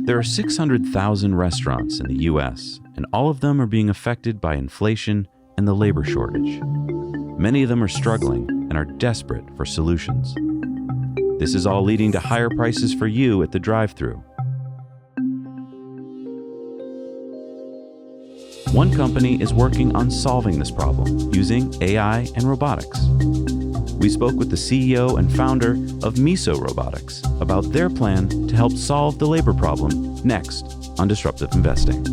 There are 600,000 restaurants in the US, and all of them are being affected by inflation and the labor shortage. Many of them are struggling and are desperate for solutions. This is all leading to higher prices for you at the drive-thru. One company is working on solving this problem using AI and robotics. We spoke with the CEO and founder of Miso Robotics about their plan to help solve the labor problem next on Disruptive Investing.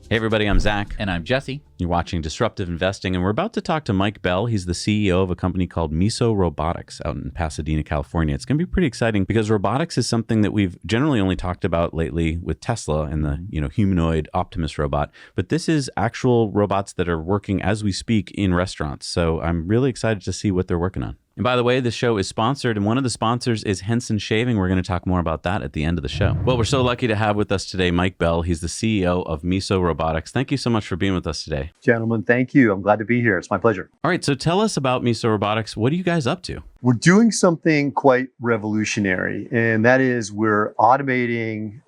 Hey everybody, I'm Zach. And I'm Jesse. You're watching Disruptive Investing, and we're about to talk to Mike Bell. He's the CEO of a company called Miso Robotics out in Pasadena, California. It's going to be pretty exciting because robotics is something that we've generally only talked about lately with Tesla and the humanoid Optimus robot. But this is actual robots that are working as we speak in restaurants. So I'm really excited to see what they're working on. And by the way, this show is sponsored, and one of the sponsors is Henson Shaving. We're going to talk more about that at the end of the show. Well, we're so lucky to have with us today Mike Bell. He's the CEO of Miso Robotics. Thank you so much for being with us today. Gentlemen, thank you. I'm glad to be here. It's my pleasure. All right, so tell us about Miso Robotics. What are you guys up to? We're doing something quite revolutionary, and that is we're automating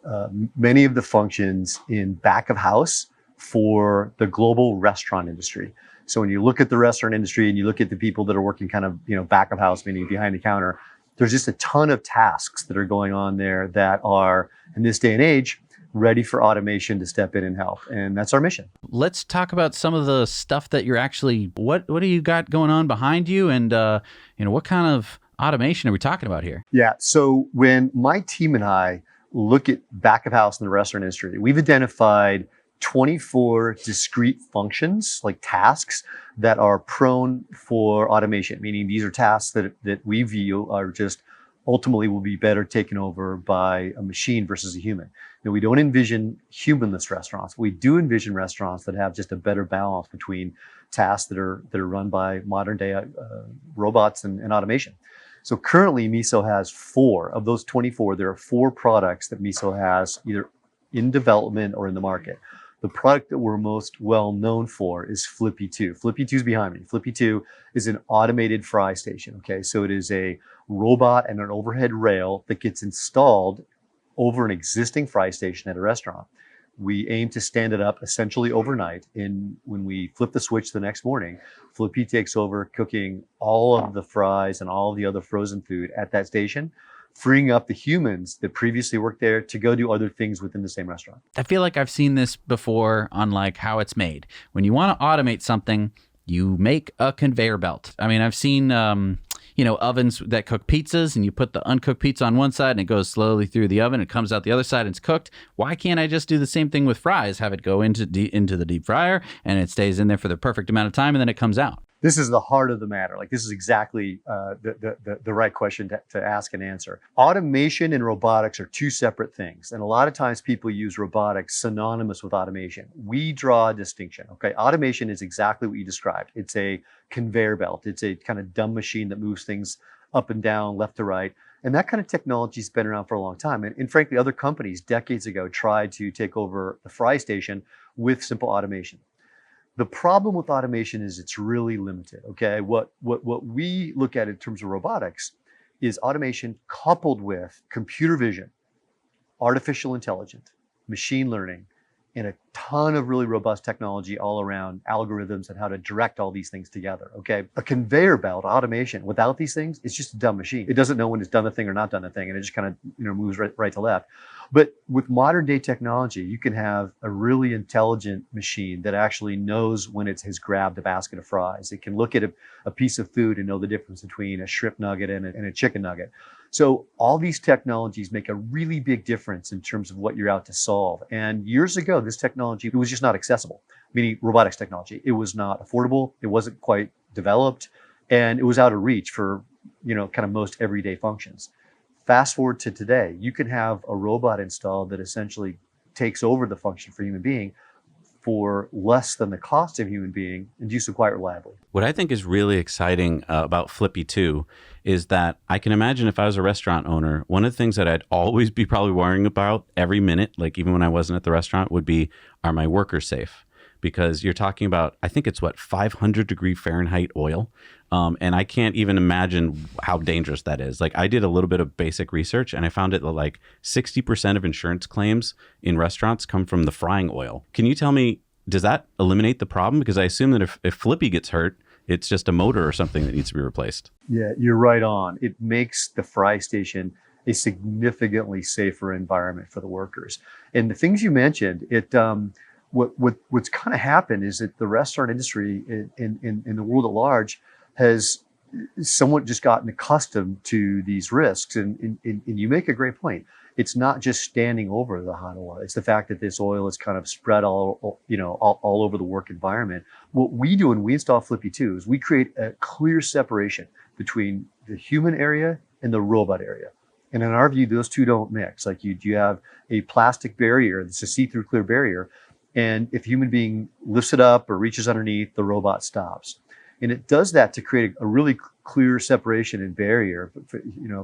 many of the functions in back of house for the global restaurant industry. So when you look at the restaurant industry and you look at the people that are working kind of, back of house, meaning behind the counter, there's just a ton of tasks that are going on there that are, in this day and age, ready for automation to step in and help. And that's our mission. Let's talk about some of the stuff that you're actually, what do you got going on behind you? And, what kind of automation are we talking about here? Yeah. So when my team and I look at back of house in the restaurant industry, we've identified 24 discrete functions, like tasks, that are prone for automation, meaning these are tasks that we view are just ultimately will be better taken over by a machine versus a human. Now, we don't envision humanless restaurants. We do envision restaurants that have just a better balance between tasks that are run by modern day robots and automation. So currently, Miso has 4 of those 24. There are 4 products that Miso has either in development or in the market. The product that we're most well known for is Flippy 2. Flippy 2 is behind me. Flippy 2 is an automated fry station. Okay, so it is a robot and an overhead rail that gets installed over an existing fry station at a restaurant. We aim to stand it up essentially overnight. And when we flip the switch the next morning, Flippy takes over cooking all of the fries and all of the other frozen food at that station, freeing up the humans that previously worked there to go do other things within the same restaurant. I feel like I've seen this before on like how it's made. When you want to automate something, you make a conveyor belt. I mean, I've seen, ovens that cook pizzas, and you put the uncooked pizza on one side and it goes slowly through the oven. It comes out the other side and it's cooked. Why can't I just do the same thing with fries? Have it go into the deep fryer and it stays in there for the perfect amount of time and then it comes out. This is the heart of the matter. Like, this is exactly the right question to ask and answer. Automation and robotics are 2 separate things. And a lot of times people use robotics synonymous with automation. We draw a distinction, okay? Automation is exactly what you described. It's a conveyor belt. It's a kind of dumb machine that moves things up and down, left to right. And that kind of technology has been around for a long time. And frankly, other companies decades ago tried to take over the fry station with simple automation. The problem with automation is it's really limited, okay? What we look at in terms of robotics is automation coupled with computer vision, artificial intelligence, machine learning, and a ton of really robust technology all around algorithms and how to direct all these things together, okay? A conveyor belt automation without these things, it's just a dumb machine. It doesn't know when it's done the thing or not done the thing, and it just kind of moves right to left. But with modern day technology, you can have a really intelligent machine that actually knows when it has grabbed a basket of fries. It can look at a piece of food and know the difference between a shrimp nugget and a chicken nugget. So all these technologies make a really big difference in terms of what you're out to solve. And years ago, this technology, it was just not accessible, meaning robotics technology. It was not affordable. It wasn't quite developed, and it was out of reach for, kind of most everyday functions. Fast forward to today, you can have a robot installed that essentially takes over the function for a human being for less than the cost of a human being and do so quite reliably. What I think is really exciting about Flippy 2 is that I can imagine if I was a restaurant owner, one of the things that I'd always be probably worrying about every minute, like even when I wasn't at the restaurant, would be, are my workers safe? because you're talking about, I think it's 500 Fahrenheit oil. And I can't even imagine how dangerous that is. Like, I did a little bit of basic research and I found it that like 60% of insurance claims in restaurants come from the frying oil. Can you tell me, does that eliminate the problem? Because I assume that if Flippy gets hurt, it's just a motor or something that needs to be replaced. Yeah, you're right on. It makes the fry station a significantly safer environment for the workers. And the things you mentioned, what's kind of happened is that the restaurant industry in the world at large has somewhat just gotten accustomed to these risks. And you make a great point. It's not just standing over the hot oil. It's the fact that this oil is kind of spread all over the work environment. What we do when we install Flippy 2 is we create a clear separation between the human area and the robot area. And in our view, those two don't mix. Like you have a plastic barrier, it's a see-through clear barrier. And if a human being lifts it up or reaches underneath, the robot stops. And it does that to create a really clear separation and barrier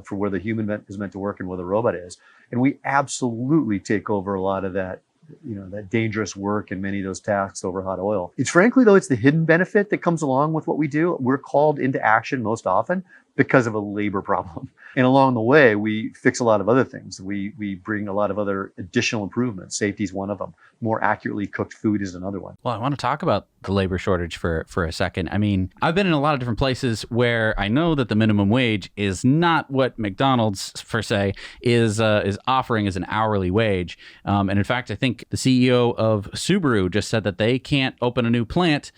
for where the human is meant to work and where the robot is. And we absolutely take over a lot of that, that dangerous work and many of those tasks over hot oil. It's frankly, though, it's the hidden benefit that comes along with what we do. We're called into action most often because of a labor problem. And along the way, we fix a lot of other things. We bring a lot of other additional improvements. Safety is one of them. More accurately cooked food is another one. Well, I want to talk about the labor shortage for a second. I mean, I've been in a lot of different places where I know that the minimum wage is not what McDonald's, per se, is offering as an hourly wage. And in fact, I think the CEO of Subaru just said that they can't open a new plant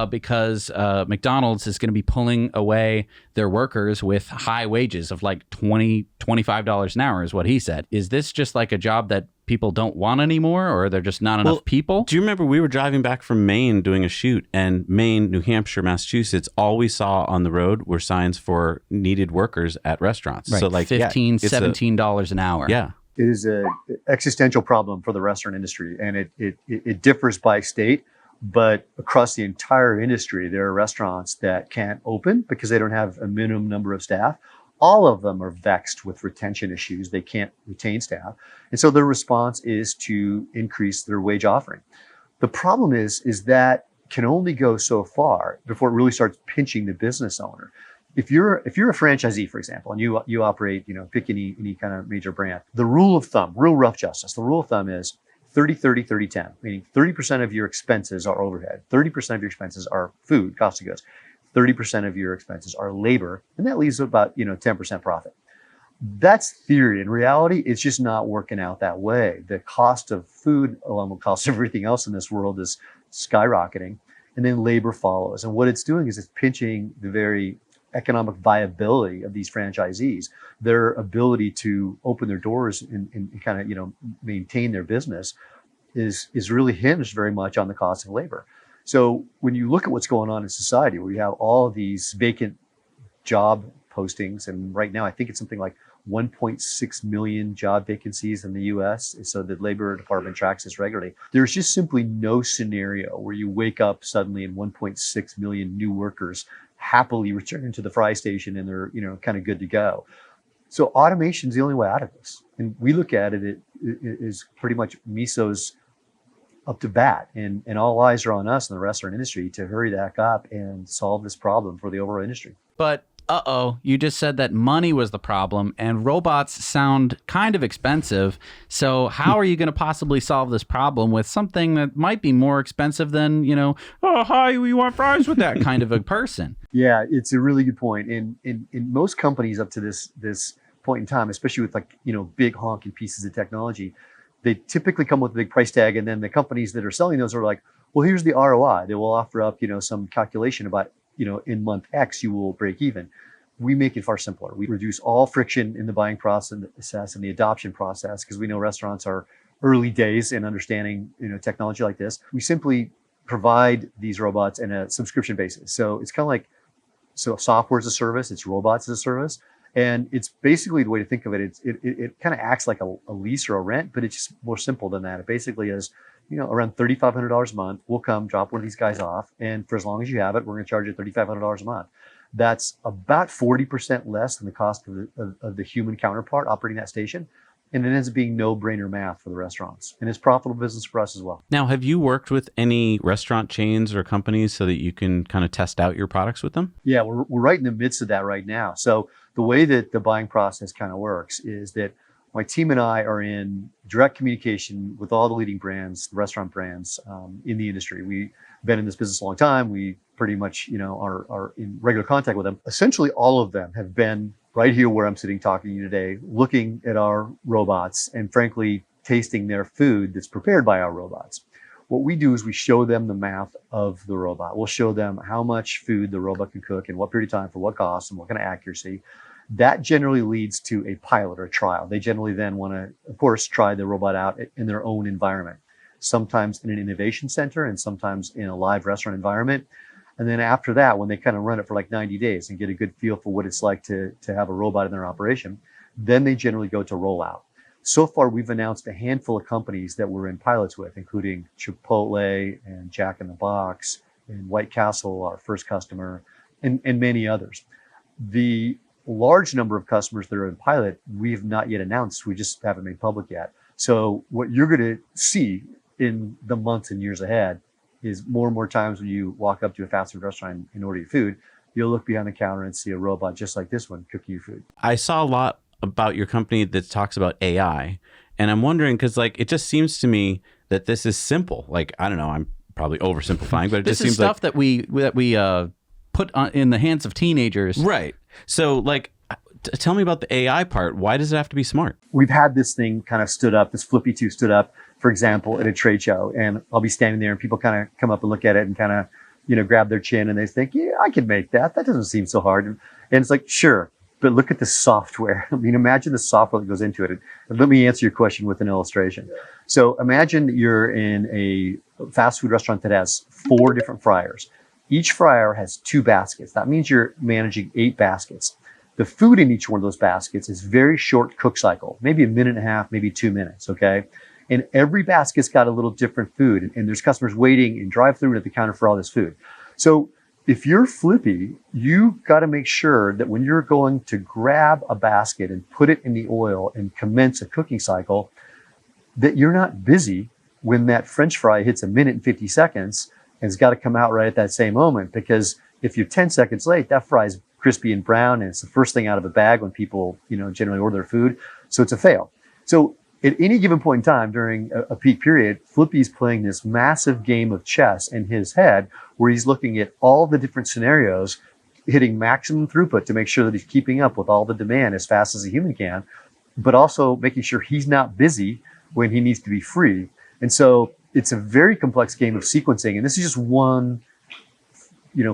because McDonald's is going to be pulling away their workers with high wages of like $20, $25 an hour is what he said. Is this just like a job that people don't want anymore, or are there just not enough people? Do you remember we were driving back from Maine doing a shoot, and Maine, New Hampshire, Massachusetts, all we saw on the road were signs for needed workers at restaurants. Right. So like $15, $17 an hour. Yeah. It is an existential problem for the restaurant industry, and it differs by state. But across the entire industry, there are restaurants that can't open because they don't have a minimum number of staff. All of them are vexed with retention issues. They can't retain staff. And so their response is to increase their wage offering. The problem is that can only go so far before it really starts pinching the business owner. If you're a franchisee, for example, and you operate, pick any kind of major brand, the rule of thumb, real rough justice, the rule of thumb is 30-30-30-10, meaning 30% of your expenses are overhead, 30% of your expenses are food, cost of goods, 30% of your expenses are labor, and that leaves about 10% profit. That's theory. In reality, it's just not working out that way. The cost of food, along with the cost of everything else in this world, is skyrocketing, and then labor follows. And what it's doing is it's pinching the very economic viability of these franchisees, their ability to open their doors and kind of maintain their business is really hinged very much on the cost of labor. So when you look at what's going on in society, where you have all of these vacant job postings, and right now I think it's something like 1.6 million job vacancies in the US, so the Labor Department tracks this regularly. There's just simply no scenario where you wake up suddenly and 1.6 million new workers happily return to the fry station and they're kind of good to go. So automation is the only way out of this. And we look at it is pretty much Miso's up to bat, and all eyes are on us in the restaurant industry to hurry the heck up and solve this problem for the overall industry. But you just said that money was the problem, and robots sound kind of expensive. So how are you going to possibly solve this problem with something that might be more expensive than, oh, hi, we want fries with that kind of a person? Yeah, it's a really good point. In most companies up to this point in time, especially with big honking pieces of technology, they typically come with a big price tag, and then the companies that are selling those are like, well, here's the ROI. They will offer up, some calculation about, in month X, you will break even. We make it far simpler. We reduce all friction in the buying process and the adoption process, because we know restaurants are early days in understanding, technology like this. We simply provide these robots in a subscription basis. So it's kind of like, software as a service, it's robots as a service. And it's basically, the way to think of it, it kind of acts like a lease or a rent, but it's just more simple than that. It basically is, around $3,500 a month. We'll come drop one of these guys off, and for as long as you have it, we're going to charge you $3,500 a month. That's about 40% less than the cost of the human counterpart operating that station. And it ends up being no-brainer math for the restaurants. And it's profitable business for us as well. Now, have you worked with any restaurant chains or companies so that you can kind of test out your products with them? Yeah, we're right in the midst of that right now. So the way that the buying process kind of works is that my team and I are in direct communication with all the leading brands, the restaurant brands in the industry. We've been in this business a long time. We pretty much, are in regular contact with them. Essentially, all of them have been right here where I'm sitting talking to you today, looking at our robots and frankly, tasting their food that's prepared by our robots. What we do is we show them the math of the robot. We'll show them how much food the robot can cook in what period of time, for what cost, and what kind of accuracy. That generally leads to a pilot or a trial. They generally then want to, of course, try the robot out in their own environment, sometimes in an innovation center and sometimes in a live restaurant environment. And then after that, when they kind of run it for like 90 days and get a good feel for what it's like to have a robot in their operation, then they generally go to rollout. So far, we've announced a handful of companies that we're in pilots with, including Chipotle and Jack in the Box and White Castle, our first customer, and many others. The large number of customers that are in pilot, we have not yet announced. We just haven't made public yet. So what you're going to see in the months and years ahead is more and more times when you walk up to a fast food restaurant and order your food, you'll look behind the counter and see a robot just like this one cooking your food. I saw a lot about your company that talks about AI, and I'm wondering, because it just seems to me that this is simple. Like, I don't know, I'm probably oversimplifying, but it just seems stuff that we put in the hands of teenagers. Right. So tell me about the AI part. Why does it have to be smart? We've had this thing kind of stood up, this Flippy 2 stood up, for example, at a trade show, and I'll be standing there and people kind of come up and look at it and kind of, grab their chin and they think, yeah, I can make that. That doesn't seem so hard. And it's like, sure. But look at the software. I mean, imagine the software that goes into it. And let me answer your question with an illustration. So imagine that you're in a fast food restaurant that has 4 different fryers. Each fryer has 2 baskets. That means you're managing 8 baskets. The food in each one of those baskets is very short cook cycle, maybe 1.5 minutes, maybe 2 minutes, okay? And every basket's got a little different food. And there's customers waiting in drive-through and at the counter for all this food. So if you're Flippy, you've got to make sure that when you're going to grab a basket and put it in the oil and commence a cooking cycle, that you're not busy when that French fry hits 1 minute and 50 seconds and it's got to come out right at that same moment. Because if you're 10 seconds late, that fry is crispy and brown and it's the first thing out of the bag when people, generally order their food. So it's a fail. So at any given point in time during a peak period, Flippy's playing this massive game of chess in his head where he's looking at all the different scenarios, hitting maximum throughput to make sure that he's keeping up with all the demand as fast as a human can, but also making sure he's not busy when he needs to be free. And so it's a very complex game of sequencing. And this is just one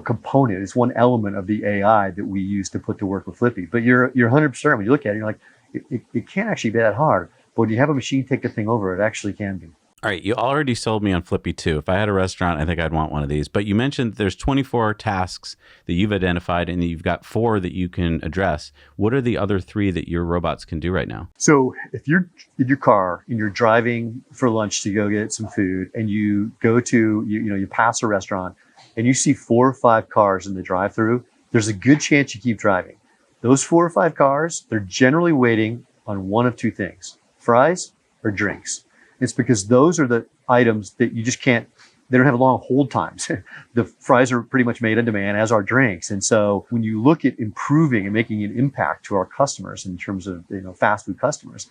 component. It's one element of the AI that we use to put to work with Flippy. But you're 100% when you look at it, you're like, it can't actually be that hard. But when you have a machine take the thing over, it actually can be. All right, you already sold me on Flippy 2. If I had a restaurant, I think I'd want one of these. But you mentioned there's 24 tasks that you've identified and you've got 4 that you can address. What are the other 3 that your robots can do right now? So if you're in your car and you're driving for lunch to go get some food and you go to, you pass a restaurant and you see 4 or 5 cars in the drive-through, there's a good chance you keep driving. Those 4 or 5 cars, they're generally waiting on one of 2 things, fries or drinks. It's because those are the items that you just can't, they don't have long hold times. The fries are pretty much made on demand, as are drinks. And so when you look at improving and making an impact to our customers in terms of, fast food customers,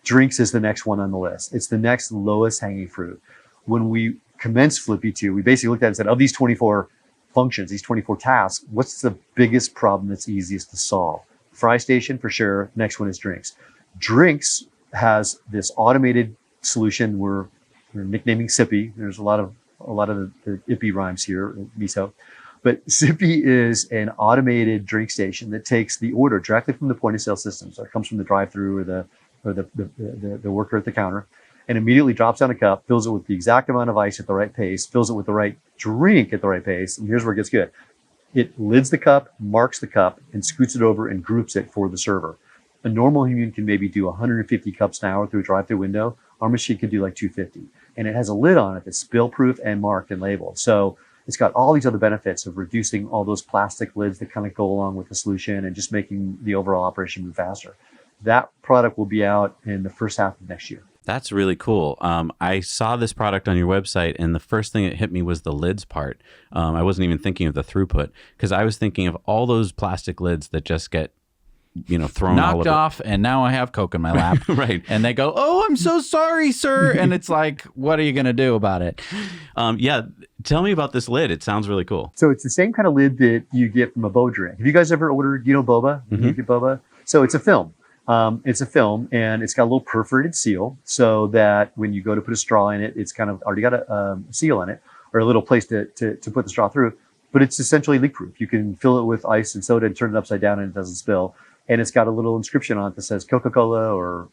drinks is the next one on the list. It's the next lowest hanging fruit. When we commenced Flippy 2, we basically looked at it and said, of these 24 functions, these 24 tasks, what's the biggest problem that's easiest to solve? Fry station, for sure. Next one is drinks. Drinks has this automated solution we're nicknaming Sippy. There's a lot of the ippy rhymes here, Miso. But Sippy is an automated drink station that takes the order directly from the point of sale system. So it comes from the drive-through or the worker at the counter and immediately drops down a cup, fills it with the exact amount of ice at the right pace, fills it with the right drink at the right pace. And here's where it gets good. It lids the cup, marks the cup, and scoots it over and groups it for the server. A normal human can maybe do 150 cups an hour through a drive-through window. Our machine can do like 250. And it has a lid on it that's spill-proof and marked and labeled. So it's got all these other benefits of reducing all those plastic lids that kind of go along with the solution and just making the overall operation move faster. That product will be out in the first half of next year. That's really cool. I saw this product on your website, and the first thing that hit me was the lids part. I wasn't even thinking of the throughput, because I was thinking of all those plastic lids that just get, thrown all knocked over. off, and now I have Coke in my lap. Right. And they go, "Oh, I'm so sorry, sir." And it's like, what are you going to do about it? Yeah. Tell me about this lid. It sounds really cool. So it's the same kind of lid that you get from a boba drink. Have you guys ever ordered, boba? Mm-hmm. You get boba? So it's a film. It's a film, and it's got a little perforated seal so that when you go to put a straw in it, it's kind of already got a seal in it, or a little place to put the straw through. But it's essentially leak-proof. You can fill it with ice and soda and turn it upside down, and it doesn't spill. And it's got a little inscription on it that says Coca-Cola or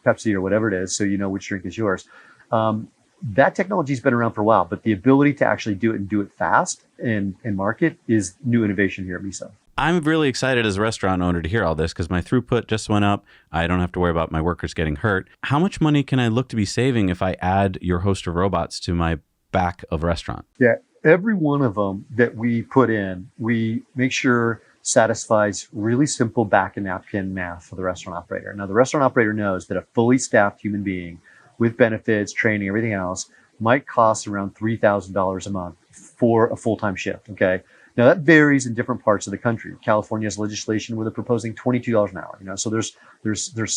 Pepsi or whatever it is, so you know which drink is yours. That technology's been around for a while, but the ability to actually do it and do it fast and market is new innovation here at Miso. I'm really excited as a restaurant owner to hear all this, because my throughput just went up. I don't have to worry about my workers getting hurt. How much money can I look to be saving if I add your host of robots to my back of restaurant? Yeah, every one of them that we put in, we make sure satisfies really simple back and napkin math for the restaurant operator. Now, the restaurant operator knows that a fully staffed human being with benefits, training, everything else might cost around $3,000 a month for a full-time shift, okay? Now, that varies in different parts of the country. California has legislation where they're proposing $22 an hour, so there's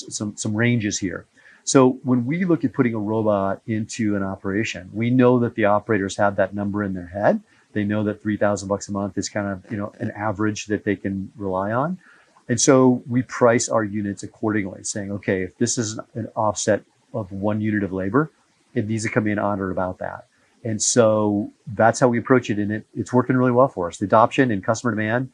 some ranges here. So when we look at putting a robot into an operation, we know that the operators have that number in their head. They know that $3,000 a month is kind of, an average that they can rely on. And so we price our units accordingly, saying, okay, if this is an offset of 1 unit of labor, it needs to come in on or about that. And so that's how we approach it. And it's working really well for us. The adoption and customer demand,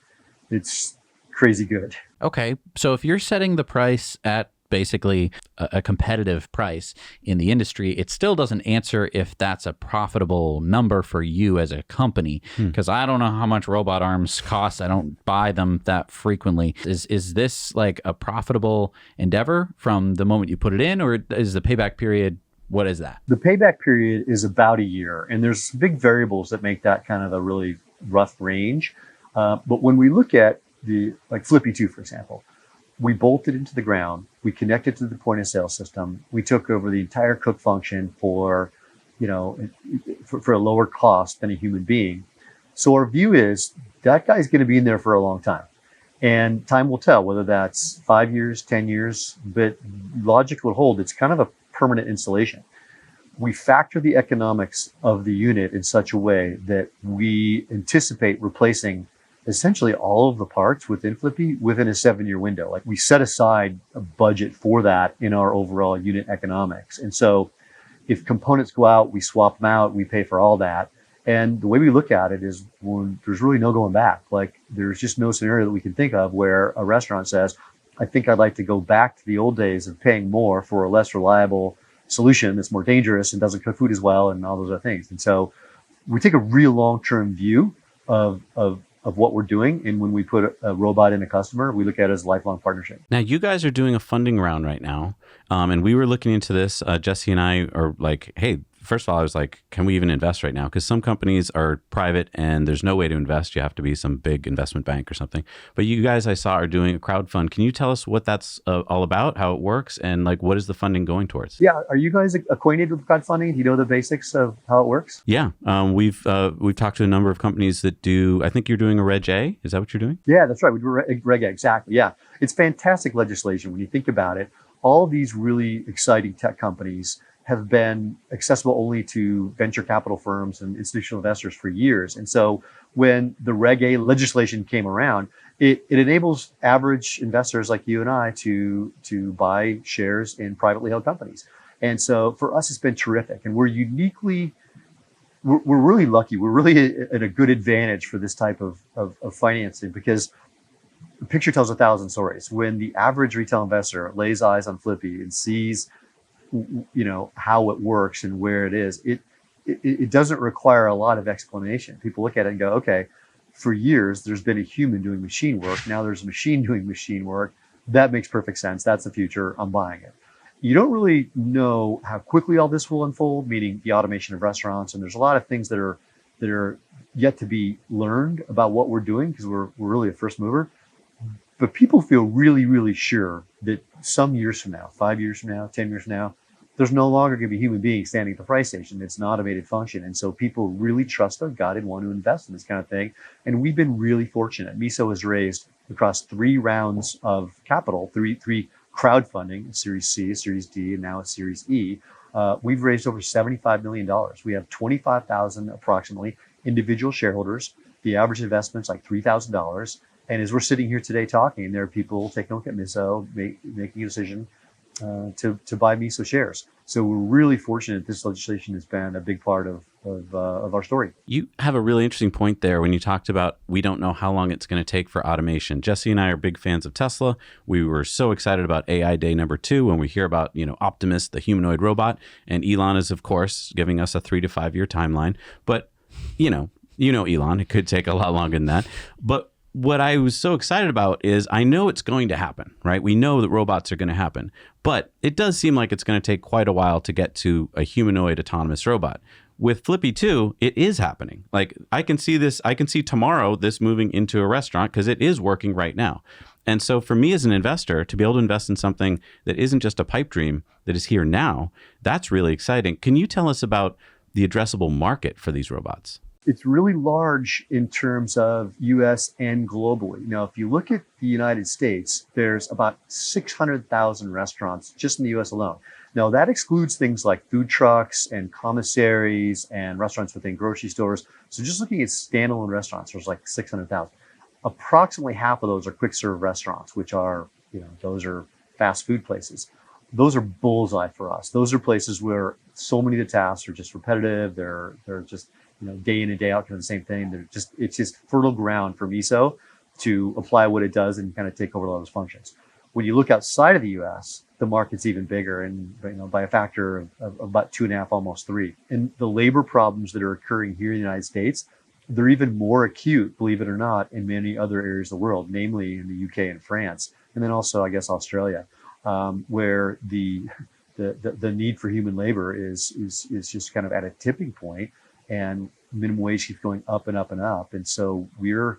it's crazy good. Okay. So if you're setting the price at basically a competitive price in the industry, it still doesn't answer if that's a profitable number for you as a company, because I don't know how much robot arms cost. I don't buy them that frequently. Is this like a profitable endeavor from the moment you put it in, or is the payback period, what is that? The payback period is about a year, and there's big variables that make that kind of a really rough range. But when we look at like Flippy 2, for example, we bolted into the ground, we connected to the point of sale system, we took over the entire cook function for a lower cost than a human being. So our view is that guy's going to be in there for a long time. And time will tell whether that's 5 years, 10 years, but logic would hold. It's kind of a permanent installation. We factor the economics of the unit in such a way that we anticipate replacing essentially all of the parts within Flippy within a 7-year window. Like, we set aside a budget for that in our overall unit economics. And so if components go out, we swap them out, we pay for all that. And the way we look at it is, when there's really no going back. Like, there's just no scenario that we can think of where a restaurant says, I think I'd like to go back to the old days of paying more for a less reliable solution that's more dangerous and doesn't cook food as well and all those other things. And so we take a real long-term view of what we're doing. And when we put a robot in a customer, we look at it as a lifelong partnership. Now, you guys are doing a funding round right now. And we were looking into this. Jesse and I are like, hey, first of all, I was like, can we even invest right now? Because some companies are private and there's no way to invest. You have to be some big investment bank or something. But you guys, I saw, are doing a crowdfund. Can you tell us what that's all about, how it works, and like, what is the funding going towards? Yeah. Are you guys acquainted with crowdfunding? Do you know the basics of how it works? Yeah. We've talked to a number of companies that do, I think you're doing a Reg A. Is that what you're doing? Yeah, that's right. We do Reg A, exactly. Yeah. It's fantastic legislation when you think about it. All of these really exciting tech companies have been accessible only to venture capital firms and institutional investors for years. And so when the Reg A legislation came around, it enables average investors like you and I to buy shares in privately held companies. And so for us, it's been terrific. And we're really lucky. We're really at a good advantage for this type of financing, because the picture tells 1,000 stories. When the average retail investor lays eyes on Flippy and sees how it works and where it is, it doesn't require a lot of explanation. People look at it and go, okay, for years there's been a human doing machine work. Now there's a machine doing machine work. That makes perfect sense. That's the future. I'm buying it. You don't really know how quickly all this will unfold, meaning the automation of restaurants. And there's a lot of things that are yet to be learned about what we're doing, because we're really a first mover. But people feel really, really sure that some years from now, 5 years from now, 10 years from now, there's no longer going to be human beings standing at the price station. It's an automated function. And so people really trust their gut and want to invest in this kind of thing. And we've been really fortunate. Miso has raised across 3 rounds of capital, three crowdfunding, Series C, Series D, and now a Series E. We've raised over $75 million. We have 25,000 approximately individual shareholders. The average investment's like $3,000. And as we're sitting here today talking, there are people taking a look at Miso, making a decision to buy Miso shares. So we're really fortunate this legislation has been a big part of our story. You have a really interesting point there when you talked about we don't know how long it's going to take for automation. Jesse and I are big fans of Tesla. We were so excited about AI Day #2 when we hear about, Optimus, the humanoid robot, and Elon is, of course, giving us a 3 to 5 year timeline. But, Elon, it could take a lot longer than that. But what I was so excited about is I know it's going to happen, right? We know that robots are going to happen, but it does seem like it's going to take quite a while to get to a humanoid autonomous robot. With Flippy 2, it is happening. Like I can see tomorrow this moving into a restaurant because it is working right now. And so for me as an investor, to be able to invest in something that isn't just a pipe dream that is here now, that's really exciting. Can you tell us about the addressable market for these robots? It's really large in terms of US and globally. Now, if you look at the United States, there's about 600,000 restaurants just in the US alone. Now, that excludes things like food trucks and commissaries and restaurants within grocery stores. So just looking at standalone restaurants, there's like 600,000. Approximately half of those are quick serve restaurants, which are, those are fast food places. Those are bullseye for us. Those are places where so many of the tasks are just repetitive. They're just, day in and day out doing the same thing. It's just fertile ground for Miso to apply what it does and kind of take over all those functions. When you look outside of the US, the market's even bigger and by a factor of about 2.5, almost 3. And the labor problems that are occurring here in the United States, they're even more acute, believe it or not, in many other areas of the world, namely in the UK and France, and then also, I guess, Australia, where the need for human labor is just kind of at a tipping point, and minimum wage keeps going up and up and up. And so we're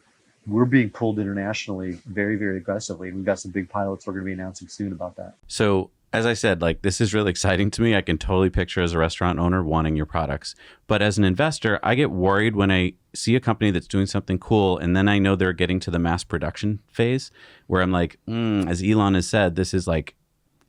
being pulled internationally very, very aggressively. And we've got some big pilots we're going to be announcing soon about that. So as I said, this is really exciting to me. I can totally picture as a restaurant owner wanting your products. But as an investor, I get worried when I see a company that's doing something cool and then I know they're getting to the mass production phase where I'm like, as Elon has said, this is like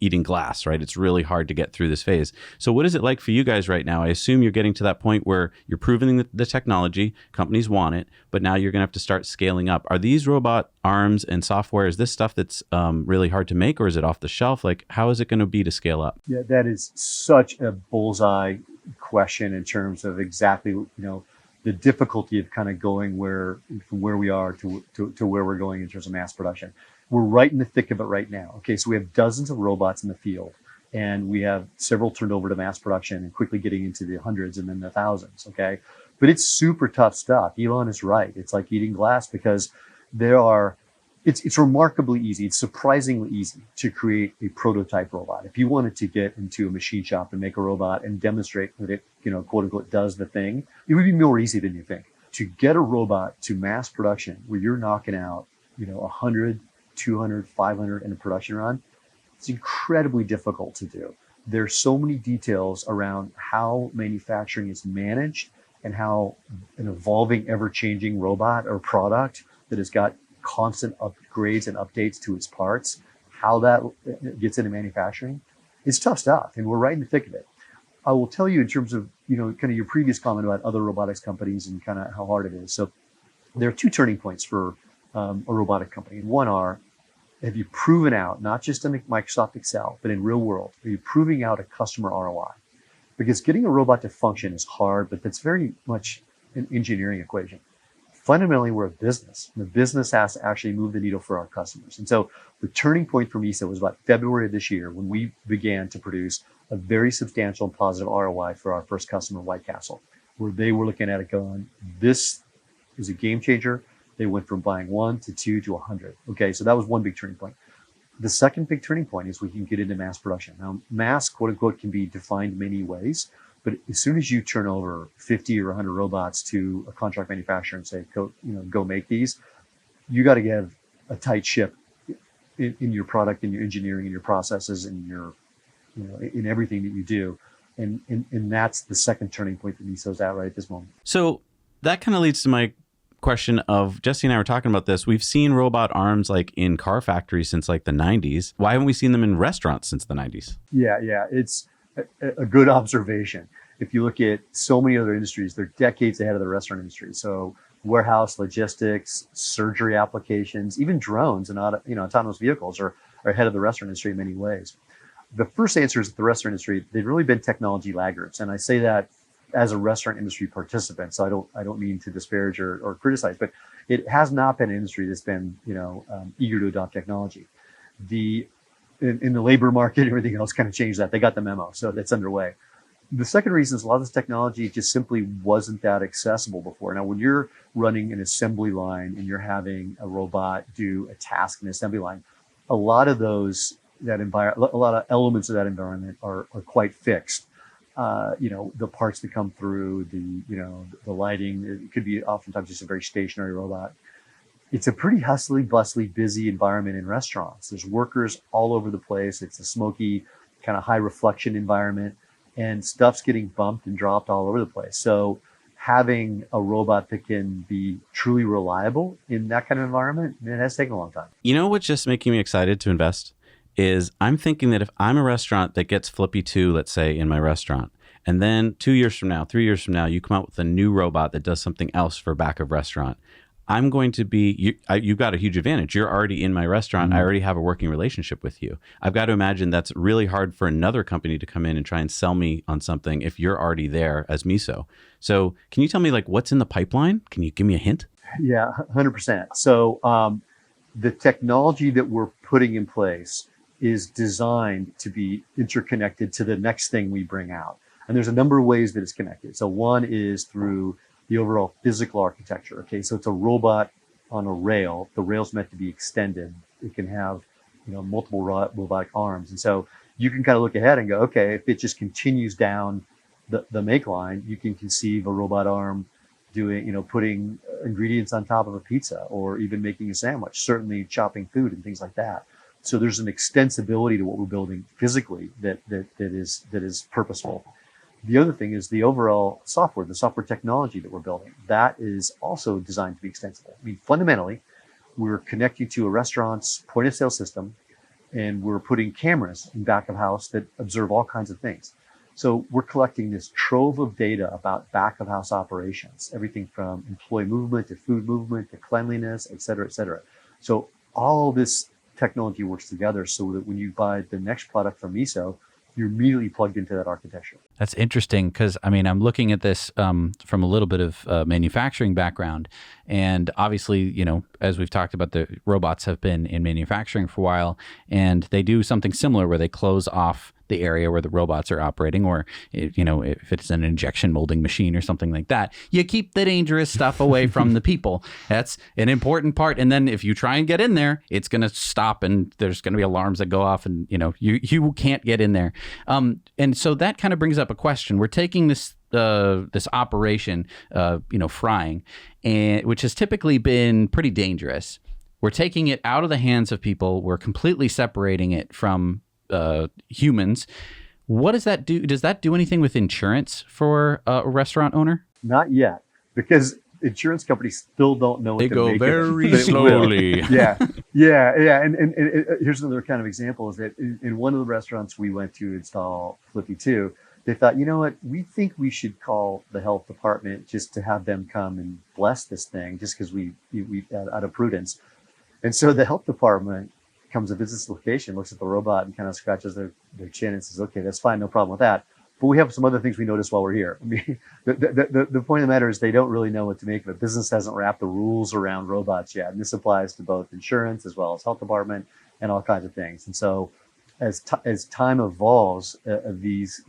eating glass, right? It's really hard to get through this phase. So what is it like for you guys right now? I assume you're getting to that point where you're proving the technology, companies want it, but now you're going to have to start scaling up. Are these robot arms and software, is this stuff that's really hard to make, or is it off the shelf? How is it going to be to scale up? Yeah, that is such a bullseye question in terms of exactly, the difficulty of kind of going from where we are to where we're going in terms of mass production. We're right in the thick of it right now. Okay, so we have dozens of robots in the field, and we have several turned over to mass production and quickly getting into the hundreds and then the thousands. Okay, but it's super tough stuff. Elon is right. It's like eating glass because it's remarkably easy. It's surprisingly easy to create a prototype robot. If you wanted to get into a machine shop and make a robot and demonstrate that it, quote unquote, does the thing, it would be more easy than you think. To get a robot to mass production where you're knocking out, 100, 200, 500 in a production run, it's incredibly difficult to do. There's so many details around how manufacturing is managed and how an evolving, ever-changing robot or product that has got constant upgrades and updates to its parts, how that gets into manufacturing, it's tough stuff. And we're right in the thick of it. I will tell you in terms of, kind of your previous comment about other robotics companies and kind of how hard it is. So there are 2 turning points for a robotic company. And one are, have you proven out, not just in Microsoft Excel, but in real world, are you proving out a customer ROI? Because getting a robot to function is hard, but that's very much an engineering equation. Fundamentally, we're a business. The business has to actually move the needle for our customers. And so the turning point for Miso was about February of this year when we began to produce a very substantial and positive ROI for our first customer, White Castle, where they were looking at it going, this is a game changer. They went from buying 1 to 2 to 100. Okay, so that was one big turning point. The second big turning point is we can get into mass production. Now, mass, quote unquote, can be defined many ways, but as soon as you turn over 50 or 100 robots to a contract manufacturer and say, go make these, you got to have a tight ship in your product, in your engineering, in your processes, in your, in everything that you do. And that's the second turning point that Miso's at right at this moment. So that kind of leads to my question of, Jesse and I were talking about this. We've seen robot arms like in car factories since like the 90s. Why haven't we seen them in restaurants since the 90s? Yeah. It's a good observation. If you look at so many other industries, they're decades ahead of the restaurant industry. So warehouse, logistics, surgery applications, even drones and autonomous vehicles are ahead of the restaurant industry in many ways. The first answer is that the restaurant industry, they've really been technology laggards. And I say that as a restaurant industry participant. So I don't mean to disparage or criticize, but it has not been an industry that's been, eager to adopt technology. In the labor market, everything else kind of changed that. They got the memo, so that's underway. The second reason is a lot of this technology just simply wasn't that accessible before. Now, when you're running an assembly line and you're having a robot do a task in an assembly line, a lot of elements of that environment are quite fixed. The parts that come through, the lighting, it could be oftentimes just a very stationary robot. It's a pretty hustly, bustly, busy environment in restaurants. There's workers all over the place. It's a smoky, kind of high reflection environment, and stuff's getting bumped and dropped all over the place. So having a robot that can be truly reliable in that kind of environment, it has taken a long time. You know what's just making me excited to invest is I'm thinking that if I'm a restaurant that gets Flippy 2, let's say, in my restaurant, and then 2 years from now, 3 years from now, you come out with a new robot that does something else for back of restaurant, I'm going to be, you've got a huge advantage. You're already in my restaurant. I already have a working relationship with you. I've got to imagine that's really hard for another company to come in and try and sell me on something if you're already there as Miso. So can you tell me what's in the pipeline? Can you give me a hint? Yeah, 100%. So the technology that we're putting in place is designed to be interconnected to the next thing we bring out. And there's a number of ways that it's connected. So one is through the overall physical architecture. Okay, so it's a robot on a rail. The rail's meant to be extended. It can have, multiple robotic arms. And so you can kind of look ahead and go, okay, if it just continues down the make line, you can conceive a robot arm doing, putting ingredients on top of a pizza, or even making a sandwich, certainly chopping food and things like that. So there's an extensibility to what we're building physically that is purposeful. The other thing is the overall software, the software technology that we're building. That is also designed to be extensible. I mean, fundamentally, we're connecting to a restaurant's point of sale system, and we're putting cameras in back of house that observe all kinds of things. So we're collecting this trove of data about back of house operations, everything from employee movement to food movement to cleanliness, et cetera, et cetera. So all this technology works together so that when you buy the next product from Miso, you're immediately plugged into that architecture. That's interesting because, I'm looking at this from a little bit of manufacturing background. And obviously, as we've talked about, the robots have been in manufacturing for a while, and they do something similar where they close off the area where the robots are operating, or, if it's an injection molding machine or something like that, you keep the dangerous stuff away from the people. That's an important part. And then if you try and get in there, it's going to stop, and there's going to be alarms that go off, and, you can't get in there. And so that kind of brings up a question. We're taking this operation, frying, and which has typically been pretty dangerous. We're taking it out of the hands of people. We're completely separating it from humans. What does that do? Does that do anything with insurance for a restaurant owner? Not yet, because insurance companies still don't know what they to go make very of it. slowly. Yeah. And here's another kind of example is that in one of the restaurants we went to install Flippy 2, they thought, you know what, we think we should call the health department just to have them come and bless this thing, just because we out of prudence. And so the health department comes to visit this location, looks at the robot and kind of scratches their chin and says, okay, that's fine, no problem with that. But we have some other things we noticed while we're here. I mean, the point of the matter is they don't really know what to make of it. Business hasn't wrapped the rules around robots yet. And this applies to both insurance as well as health department and all kinds of things. And so as time evolves, these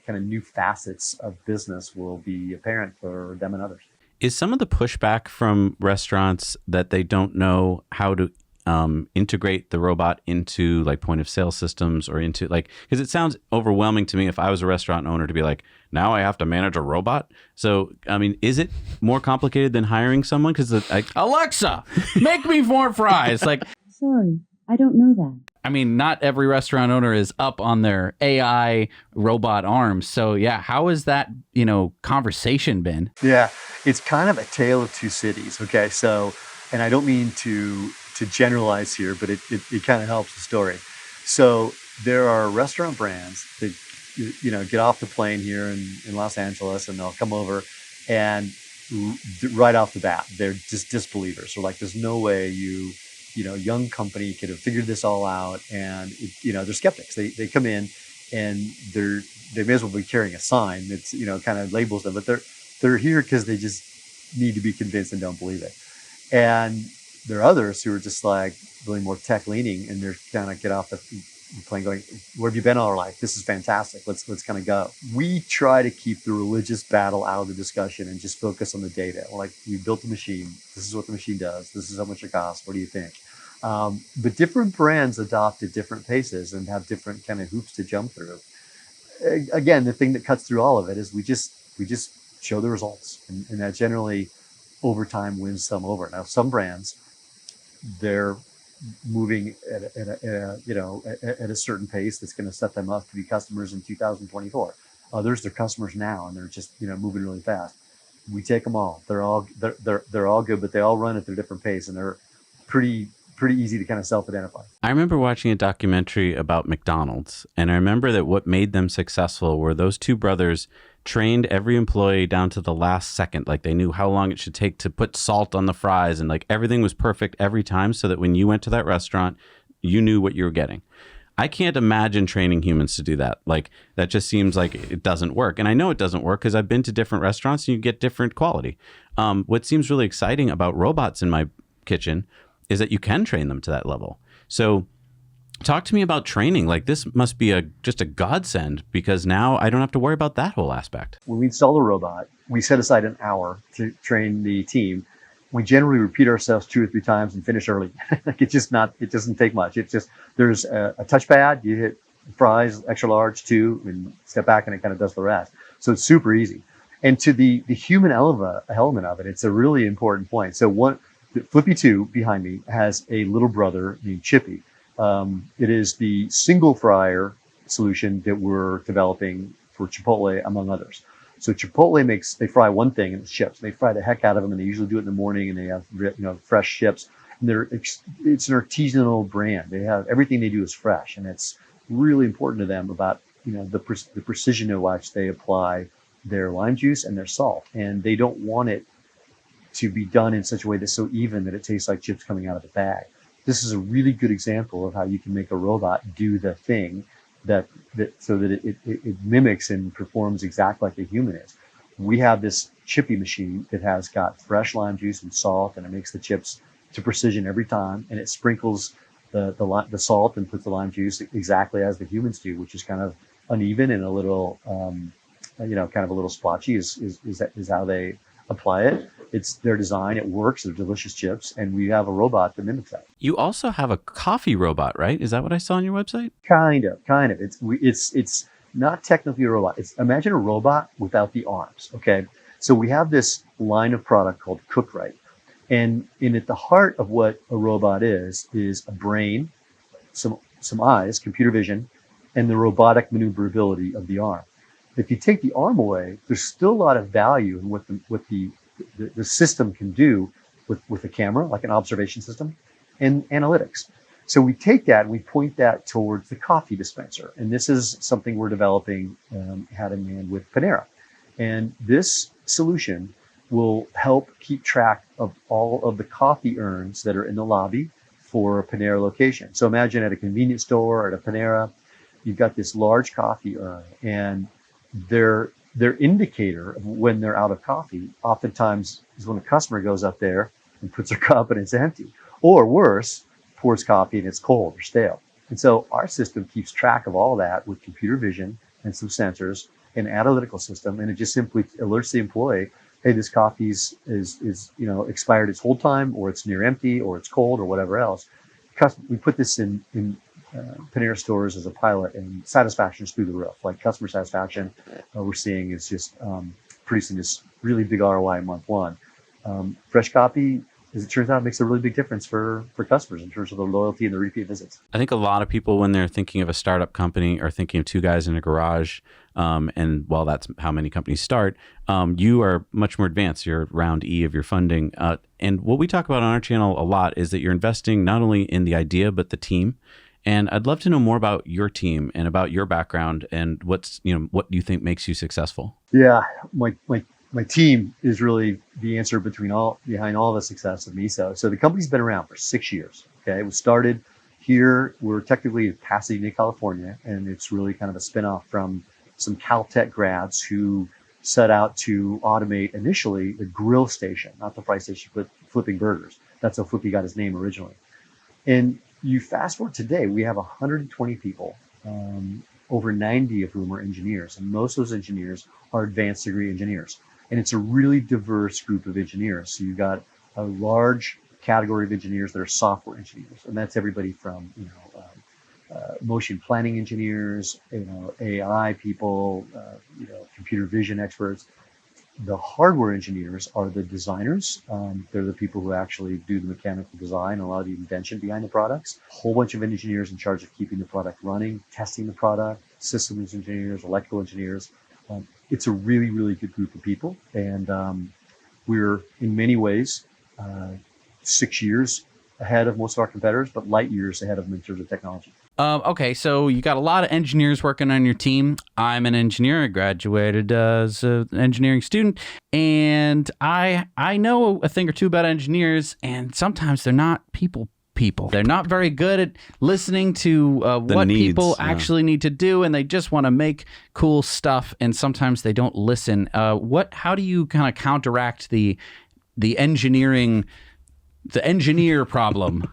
kind of new facets of business will be apparent for them and others. Is some of the pushback from restaurants that they don't know how to integrate the robot into point of sale systems, or into because it sounds overwhelming to me if I was a restaurant owner to be now I have to manage a robot. So, is it more complicated than hiring someone? Because Alexa, make me more fries. Sorry, I don't know that. I mean, not every restaurant owner is up on their AI robot arms. So yeah, how has that, conversation been? Yeah, it's kind of a tale of two cities. Okay, so, and I don't mean to generalize here, but it kind of helps the story. So there are restaurant brands that get off the plane here in Los Angeles, and they'll come over, and right off the bat, they're just disbelievers. So like, there's no way young company could have figured this all out, and they're skeptics. They come in, and they may as well be carrying a sign that's kind of labels them, but they're here because they just need to be convinced and don't believe it. And there are others who are just like really more tech leaning, and they're kind of get off the plane going, where have you been all our life? This is fantastic. Let's kind of go. We try to keep the religious battle out of the discussion and just focus on the data. Like, we built the machine. This is what the machine does. This is how much it costs. What do you think? But different brands adopt at different paces and have different kind of hoops to jump through. Again, the thing that cuts through all of it is we just show the results, and that generally over time wins some over. Now, some brands, they're moving at a certain pace that's going to set them up to be customers in 2024. Others, they're customers now, and they're just moving really fast. We take them all. They're all good, but they all run at their different pace, and they're pretty easy to kind of self-identify. I remember watching a documentary about McDonald's, and I remember that what made them successful were those two brothers trained every employee down to the last second. Like, they knew how long it should take to put salt on the fries, and like everything was perfect every time, so that when you went to that restaurant, you knew what you were getting. I can't imagine training humans to do that. Like, that just seems like it doesn't work. And I know it doesn't work because I've been to different restaurants and you get different quality. What seems really exciting about robots in my kitchen is that you can train them to that level. So talk to me about training. Like, this must be just a godsend, because now I don't have to worry about that whole aspect. When we install the robot, we set aside an hour to train the team. We generally repeat ourselves 2 or 3 times and finish early. Like, it doesn't take much. It's just, there's a touchpad, you hit fries, extra large, 2, and step back, and it kind of does the rest. So it's super easy. And to the human element of it, it's a really important point. So the Flippy 2 behind me has a little brother named Chippy. It is the single fryer solution that we're developing for Chipotle, among others. So Chipotle they fry one thing, and it's chips. They fry the heck out of them, and they usually do it in the morning, and they have fresh chips. And it's an artisanal brand. They have everything they do is fresh, and it's really important to them about the precision at which they apply their lime juice and their salt. And they don't want it to be done in such a way that's so even that it tastes like chips coming out of the bag. This is a really good example of how you can make a robot do the thing so that it mimics and performs exactly like a human is. We have this chippy machine that has got fresh lime juice and salt, and it makes the chips to precision every time, and it sprinkles the salt and puts the lime juice exactly as the humans do, which is kind of uneven and a little kind of a little splotchy is how they apply it. It's their design. It works. They're delicious chips, and we have a robot that mimics that. You also have a coffee robot, right? Is that what I saw on your website? Kind of. It's not technically a robot. Imagine a robot without the arms. Okay, so we have this line of product called Cook-Right, and at the heart of what a robot is a brain, some eyes, computer vision, and the robotic maneuverability of the arm. If you take the arm away, there's still a lot of value in what the system can do with a camera, like an observation system, and analytics. So we take that and we point that towards the coffee dispenser. And this is something we're developing hand in hand with Panera. And this solution will help keep track of all of the coffee urns that are in the lobby for a Panera location. So imagine at a convenience store or at a Panera, you've got this large coffee urn, and their indicator of when they're out of coffee oftentimes is when a customer goes up there and puts their cup and it's empty, or worse, pours coffee and it's cold or stale. And so our system keeps track of all that with computer vision and some sensors and analytical system, and it just simply alerts the employee, hey, this coffee is expired its hold time, or it's near empty, or it's cold, or whatever else. We put this in Panera stores as a pilot, and satisfaction is through the roof. Like, customer satisfaction we're seeing is just producing this really big ROI in month 1. Fresh coffee, as it turns out, it makes a really big difference for customers in terms of the loyalty and the repeat visits. I think a lot of people, when they're thinking of a startup company, are thinking of two guys in a garage. And while that's how many companies start, you are much more advanced. You're round E of your funding. And what we talk about on our channel a lot is that you're investing not only in the idea, but the team. And I'd love to know more about your team and about your background and what do you think makes you successful? Yeah, my team is really the answer behind all the success of Miso. So the company's been around for 6 years. Okay, it was started here. We're technically in Pasadena, California, and it's really kind of a spinoff from some Caltech grads who set out to automate initially the grill station, not the fry station, but flipping burgers. That's how Flippy got his name originally. And you fast forward today, we have 120 people, over 90 of whom are engineers, and most of those engineers are advanced degree engineers. And it's a really diverse group of engineers. So you've got a large category of engineers that are software engineers, and that's everybody from motion planning engineers, AI people, computer vision experts. The hardware engineers are the designers. They're the people who actually do the mechanical design, a lot of the invention behind the products. A whole bunch of engineers in charge of keeping the product running, testing the product, systems engineers, electrical engineers. It's a really, really good group of people. And we're in many ways 6 years ahead of most of our competitors, but light years ahead of them in terms of technology. Okay, so you got a lot of engineers working on your team. I'm an engineer. I graduated as an engineering student, and I know a thing or two about engineers, and sometimes they're not people. They're not very good at listening to what needs, people actually need to do, and they just want to make cool stuff, and sometimes they don't listen. How do you kind of counteract the engineer problem?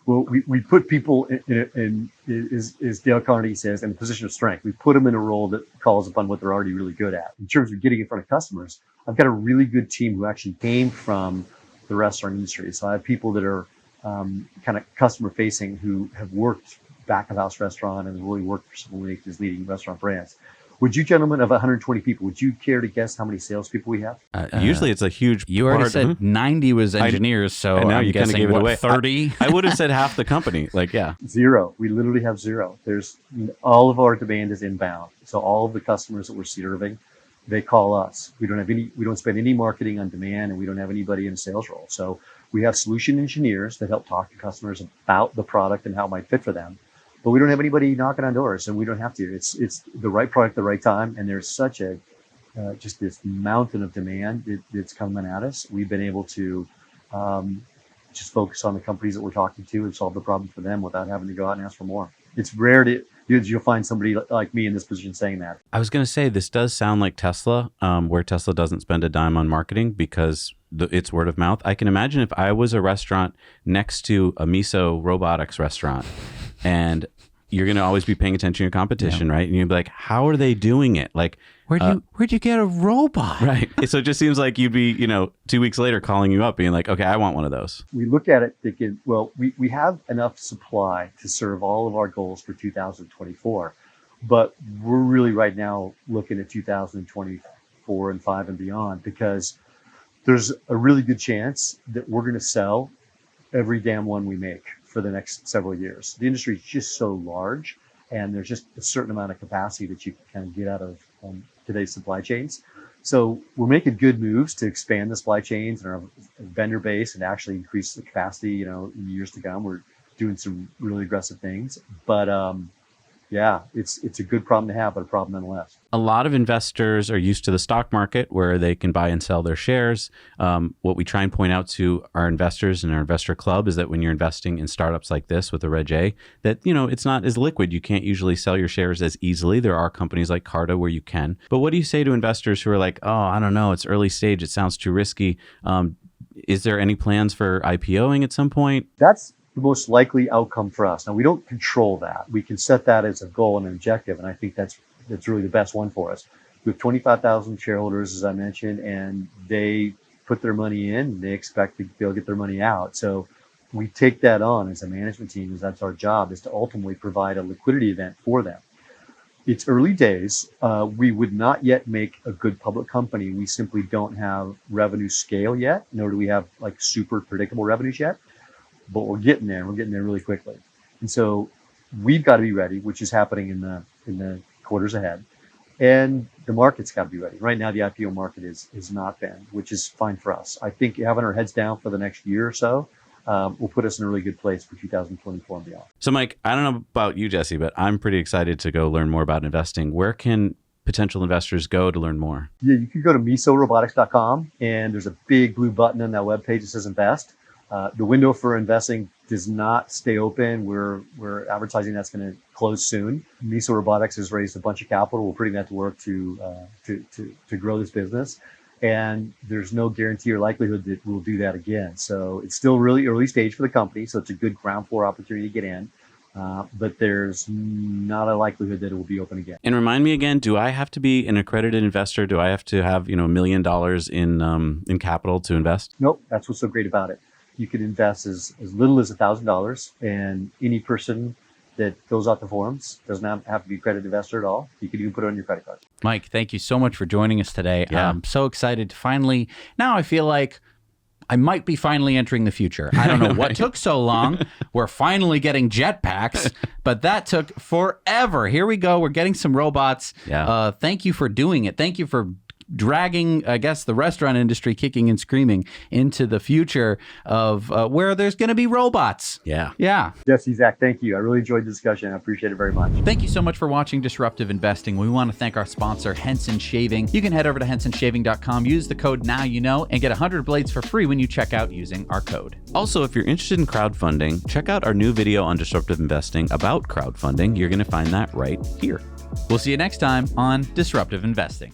Well, we put people in as Dale Carnegie says, in a position of strength. We put them in a role that calls upon what they're already really good at. In terms of getting in front of customers, I've got a really good team who actually came from the restaurant industry. So I have people that are kind of customer facing who have worked back of house restaurant and really worked for some of these leading restaurant brands. Would you gentlemen, of 120 people, would you care to guess how many salespeople we have? Usually it's a huge You already part. said 90 was engineers, so I know, I'm you kinda guessing gave it away. 30? I would have said half the company. Yeah. Zero. We literally have zero. There's all of our demand is inbound. So all of the customers that we're serving, they call us. We don't spend any marketing on demand, and we don't have anybody in a sales role. So we have solution engineers that help talk to customers about the product and how it might fit for them. But we don't have anybody knocking on doors, and we don't have to. It's the right product at the right time, and there's such a just this mountain of demand that's coming at us. We've been able to just focus on the companies that we're talking to and solve the problem for them without having to go out and ask for more. It's rare you'll find somebody like me in this position saying that. I was going to say, this does sound like Tesla, where Tesla doesn't spend a dime on marketing because it's word of mouth. I can imagine if I was a restaurant next to a Miso Robotics restaurant, and you're going to always be paying attention to your competition, right? And you'd be like, how are they doing it? Where'd you get a robot? Right. So it just seems like you'd be, 2 weeks later calling you up being like, okay, I want one of those. We look at it thinking, well, we have enough supply to serve all of our goals for 2024, but we're really right now looking at 2024 and 5 and beyond, because there's a really good chance that we're going to sell every damn one we make for the next several years. The industry is just so large, and there's just a certain amount of capacity that you can kind of get out of today's supply chains. So we're making good moves to expand the supply chains and our vendor base and actually increase the capacity, in years to come. We're doing some really aggressive things, but yeah, it's a good problem to have, but a problem nonetheless. A lot of investors are used to the stock market where they can buy and sell their shares. What we try and point out to our investors and our investor club is that when you're investing in startups like this with a Reg A, that, it's not as liquid. You can't usually sell your shares as easily. There are companies like Carta where you can. But what do you say to investors who are like, oh, I don't know, it's early stage, it sounds too risky. Is there any plans for IPOing at some point? That's the most likely outcome for us. Now, we don't control that. We can set that as a goal and an objective, and I think that's really the best one for us. We have 25,000 shareholders, as I mentioned, and they put their money in, they expect they'll get their money out. So we take that on as a management team, as that's our job, is to ultimately provide a liquidity event for them. It's early days. We would not yet make a good public company. We simply don't have revenue scale yet, nor do we have like super predictable revenues yet. But we're getting there. We're getting there really quickly. And so we've got to be ready, which is happening in the quarters ahead. And the market's got to be ready. Right now, the IPO market is not been, which is fine for us. I think having our heads down for the next year or so will put us in a really good place for 2024 and beyond. So, Mike, I don't know about you, Jesse, but I'm pretty excited to go learn more about investing. Where can potential investors go to learn more? Yeah, you can go to misorobotics.com, and there's a big blue button on that webpage that says invest. The window for investing does not stay open. We're advertising that's going to close soon. Miso Robotics has raised a bunch of capital. We're putting that to work to grow this business. And there's no guarantee or likelihood that we'll do that again. So it's still really early stage for the company. So it's a good ground floor opportunity to get in. But there's not a likelihood that it will be open again. And remind me again, do I have to be an accredited investor? Do I have to have, $1 million in capital to invest? Nope. That's what's so great about it. You can invest as little as $1,000, and any person that fills out the forms doesn't have to be an accredited investor at all. You can even put it on your credit card. Mike, thank you so much for joining us today. Yeah. I'm so excited to finally, now I feel like I might be finally entering the future. I don't know what took so long. We're finally getting jetpacks, but that took forever. Here we go. We're getting some robots. Yeah. Thank you for doing it. Thank you for dragging, I guess, the restaurant industry kicking and screaming into the future of where there's going to be robots. Yeah. Yeah. Jesse, Zach, thank you. I really enjoyed the discussion. I appreciate it very much. Thank you so much for watching Disruptive Investing. We want to thank our sponsor, Henson Shaving. You can head over to hensonshaving.com, use the code NOWYOUKNOW, and get 100 blades for free when you check out using our code. Also, if you're interested in crowdfunding, check out our new video on Disruptive Investing about crowdfunding. You're going to find that right here. We'll see you next time on Disruptive Investing.